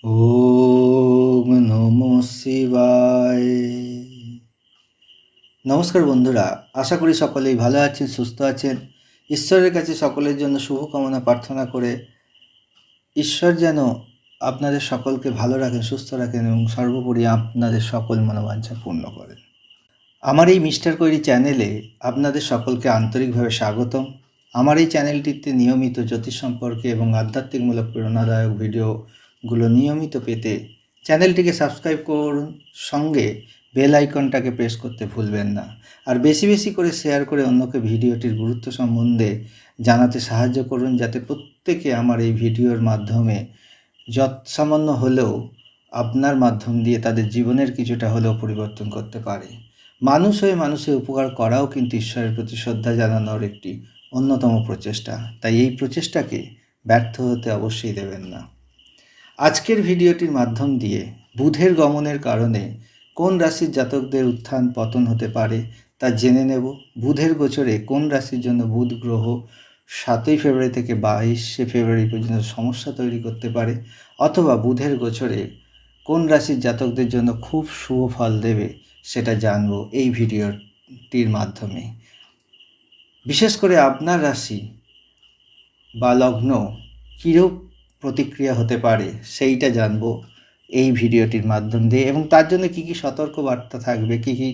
ওম নমঃ শিবায়। নমস্কার বন্ধুরা, আশা করি সকলেই ভালো আছেন, সুস্থ আছেন। ঈশ্বরের কাছে সকলের জন্য শুভকামনা প্রার্থনা করে ঈশ্বর যেন আপনাদের সকলকে ভালো রাখেন, সুস্থ রাখেন এবং সর্বোপরি আপনাদের সকল মনোবাঞ্ছা পূর্ণ করেন। আমার এই মিস্টার কৈরি চ্যানেলে আপনাদের সকলকে আন্তরিকভাবে স্বাগতম। আমার এই চ্যানেলটিতে নিয়মিত জ্যোতিষ সম্পর্কে এবং আধ্যাত্মিকমূলক প্রেরণাদায়ক ভিডিওগুলো নিয়মিত পেতে চ্যানেলটিকে সাবস্ক্রাইব করুন, সঙ্গে বেল আইকনটাকে প্রেস করতে ভুলবেন না। আর বেশি বেশি করে শেয়ার করে অন্যকে ভিডিওটির গুরুত্ব সম্বন্ধে জানাতে সাহায্য করুন, যাতে প্রত্যেকে আমার এই ভিডিওর মাধ্যমে সামান্য হলেও আপনার মাধ্যম দিয়ে তাদের জীবনের কিছুটা হলেও পরিবর্তন করতে পারে। মানুষ হয়ে মানুষের উপকার করাও কিন্তু ঈশ্বরের প্রতি শ্রদ্ধা জানানোর একটি অন্যতম প্রচেষ্টা। তাই এই প্রচেষ্টাকে ব্যর্থ হতে অবশ্যই দেবেন না। আজকের ভিডিওটির মাধ্যম দিয়ে বুধের গমনের কারণে কোন রাশির জাতকদের উত্থান পতন হতে পারে তা জেনে নেব। বুধের গোচরে কোন রাশির জন্য বুধ গ্রহ 7ই ফেব্রুয়ারি থেকে 22শে ফেব্রুয়ারি পর্যন্ত সমস্যা তৈরি করতে পারে, অথবা বুধের গোচরে কোন রাশির জাতকদের জন্য খুব শুভ ফল দেবে সেটা জানব এই ভিডিওটির মাধ্যমে। বিশেষ করে আপনার রাশি বা লগ্ন কীরূপ প্রতিক্রিয়া হতে পারে সেইটা জানব এই ভিডিওটির মাধ্যম দিয়ে, এবং তার জন্য কী কী সতর্কবার্তা থাকবে, কী কী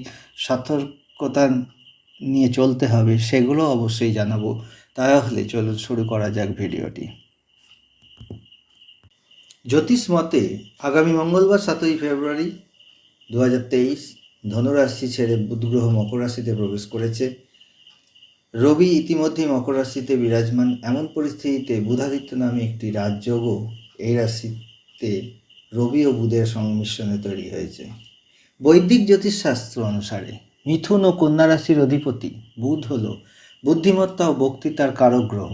সতর্কতা নিয়ে চলতে হবে সেগুলো অবশ্যই জানাবো। তাহলে চলুন শুরু করা যাক ভিডিওটি। জ্যোতিষ মতে আগামী মঙ্গলবার 7ই ফেব্রুয়ারি 2023 ধনুরাশি ছেড়ে বুধ গ্রহ মকর রাশিতে প্রবেশ করেছে। রবি ইতিমধ্যেই মকর রাশিতে বিরাজমান। এমন পরিস্থিতিতে বুধাদিত্য নামে একটি রাজযোগও এই রাশিতে রবি ও বুধের সংমিশ্রণে তৈরি হয়েছে। বৈদিক জ্যোতিষশাস্ত্র অনুসারে মিথুন ও কন্যা রাশির অধিপতি বুধ হল বুদ্ধিমত্তা ও বক্তৃতার কারক গ্রহ।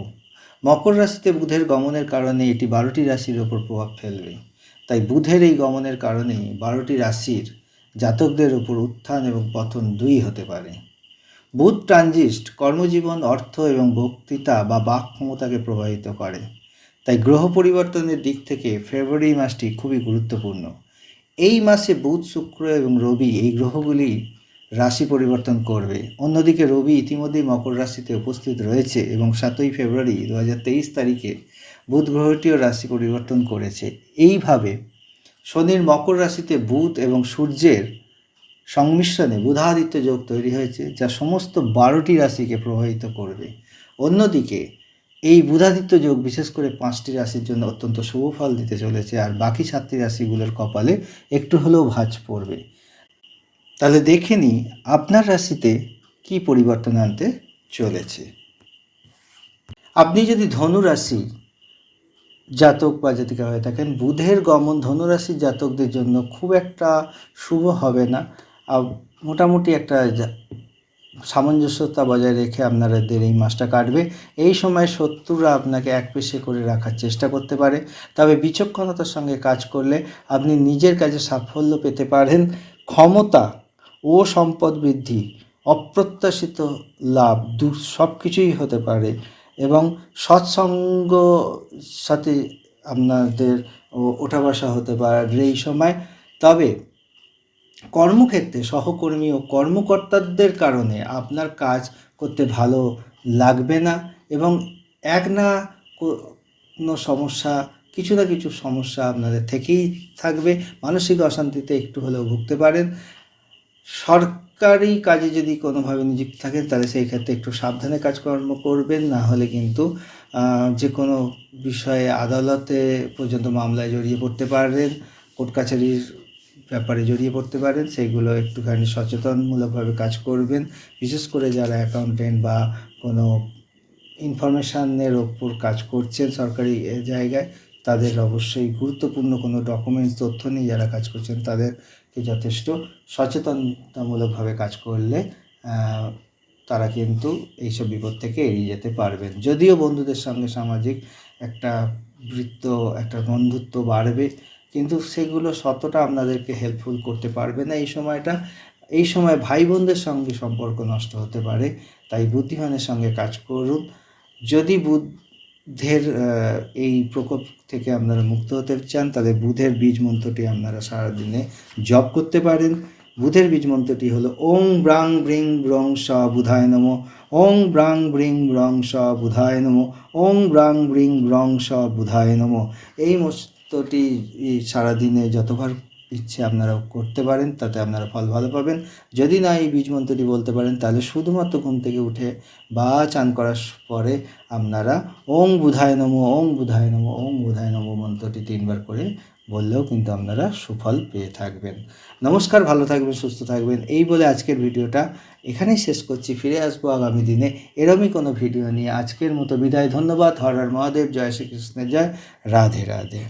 মকর রাশিতে বুধের গমনের কারণে এটি 12টি রাশির ওপর প্রভাব ফেলবে। তাই বুধের এই গমনের কারণে 12টি রাশির জাতকদের ওপর উত্থান এবং পতন দুই হতে পারে। বুধ ট্রানজিস্ট কর্মজীবন, অর্থ এবং বক্তৃতা বা বাক ক্ষমতাকে প্রভাবিত করে। তাই গ্রহ পরিবর্তনের দিক থেকে ফেব্রুয়ারি মাসটি খুবই গুরুত্বপূর্ণ। এই মাসে বুধ, শুক্র এবং রবি এই গ্রহগুলি রাশি পরিবর্তন করবে। অন্যদিকে রবি ইতিমধ্যেই মকর রাশিতে উপস্থিত রয়েছে এবং 7ই ফেব্রুয়ারি 2023 তারিখে বুধ গ্রহটিও রাশি পরিবর্তন করেছে। এইভাবে শনির মকর রাশিতে বুধ এবং সূর্যের সংমিশ্রণে বুধাদিত্য যোগ তৈরি হয়েছে, যা সমস্ত 12টি রাশিকে প্রভাবিত করবে। অন্যদিকে এই বুধাদিত্য যোগ বিশেষ করে 5টি রাশির জন্য অত্যন্ত শুভ ফল দিতে চলেছে, আর বাকি 7টি রাশিগুলোর কপালে একটু হলেও ভাঁজ পড়বে। তাহলে দেখে নিই আপনার রাশিতে কি পরিবর্তন আনতে চলেছে। আপনি যদি ধনু রাশি জাতক বা জাতিকা হয়ে থাকেন, বুধের গমন ধনুরাশির জাতকদের জন্য খুব একটা শুভ হবে না। মোটামুটি একটা সামঞ্জস্যতা বজায় রেখে আপনাদের এই মাসটা কাটবে। এই সময় শত্রুরা আপনাকে একপেশে করে রাখার চেষ্টা করতে পারে, তবে বিচক্ষণতার সঙ্গে কাজ করলে আপনি নিজের কাজে সাফল্য পেতে পারেন। ক্ষমতা ও সম্পদ বৃদ্ধি, অপ্রত্যাশিত লাভ সব কিছুই হতে পারে, এবং সৎসঙ্গ সাথে আপনাদের ওঠা বসা হতে পারে এই সময়। তবে কর্মক্ষেত্রে সহকর্মী ও কর্মকর্তাদের কারণে আপনার কাজ করতে ভালো লাগবে না, এবং এক না কোনো সমস্যা, কিছু না কিছু সমস্যা আপনাদের থেকেই থাকবে। মানসিক অশান্তিতে একটু হলেও ভুগতে পারেন। সরকারি কাজে যদি কোনোভাবে নিযুক্ত থাকেন তাহলে সেই ক্ষেত্রে একটু সাবধানে কাজকর্ম করবেন, না হলে কিন্তু যে কোনো বিষয়ে আদালতে পর্যন্ত মামলায় জড়িয়ে পড়তে পারেন, কোর্ট কাছারির ব্যাপারে জড়িয়ে পড়তে পারেন। সেইগুলো একটুখানি সচেতনমূলকভাবে কাজ করবেন। বিশেষ করে যারা অ্যাকাউন্টেন্ট বা কোনো ইনফরমেশানের ওপর কাজ করছেন সরকারি জায়গায়, তাদের অবশ্যই গুরুত্বপূর্ণ কোনো ডকুমেন্টস তথ্য নিয়ে যারা কাজ করছেন তাদেরকে যথেষ্ট সচেতনতামূলকভাবে কাজ করলে তারা কিন্তু এইসব বিপদ থেকে এড়িয়ে যেতে পারবেন। যদিও বন্ধুদের সঙ্গে সামাজিক একটা একটা বন্ধুত্ব বাড়বে, কিন্তু সেগুলো ততটা আপনাদেরকে হেল্পফুল করতে পারবে না এই সময়টা। এই সময় ভাই বোনদের সঙ্গে সম্পর্ক নষ্ট হতে পারে, তাই বুদ্ধিমানের সঙ্গে কাজ করুন। যদি বুধ বুধের এই প্রকোপ থেকে আপনারা মুক্ত হতে চান, তাদের বুধের বীজ মন্ত্রটি আপনারা সারাদিনে জপ করতে পারেন। বুধের বীজ মন্ত্রটি হলো ওং ব্রাং ব্রিং ব্রং স বুধায় নমঃ, ওং ব্রাং ব্রিং ব্রং স বুধায় নমঃ, ওং ব্রাং ব্রিং ব্রং স বুধায় নমঃ। এই মন্ত্রটি সারাদিনে যতবার ইচ্ছে আপনারা করতে পারেন, তাতে আপনারা ফল ভালো পাবেন। যদি না এই বীজ মন্ত্রটি বলতে পারেন, তাহলে শুধুমাত্র ঘুম থেকে উঠে বা চান করার পরে আপনারা ওং বুধায় নমঃ, ওং বুধায় নমঃ, ওং বুধায় নমঃ মন্ত্রটি 3 বার করে বললেও কিন্তু আপনারা সুফল পেয়ে থাকবেন। নমস্কার, ভালো থাকবেন, সুস্থ থাকবেন। এই বলে আজকের ভিডিওটা এখানেই শেষ করছি। ফিরে আসবো আগামী দিনে এরমই কোনো ভিডিও নিয়ে। আজকের মতো বিদায়, ধন্যবাদ। হর হর মহাদেব, জয় শ্রীকৃষ্ণের জয়, রাধে রাধে।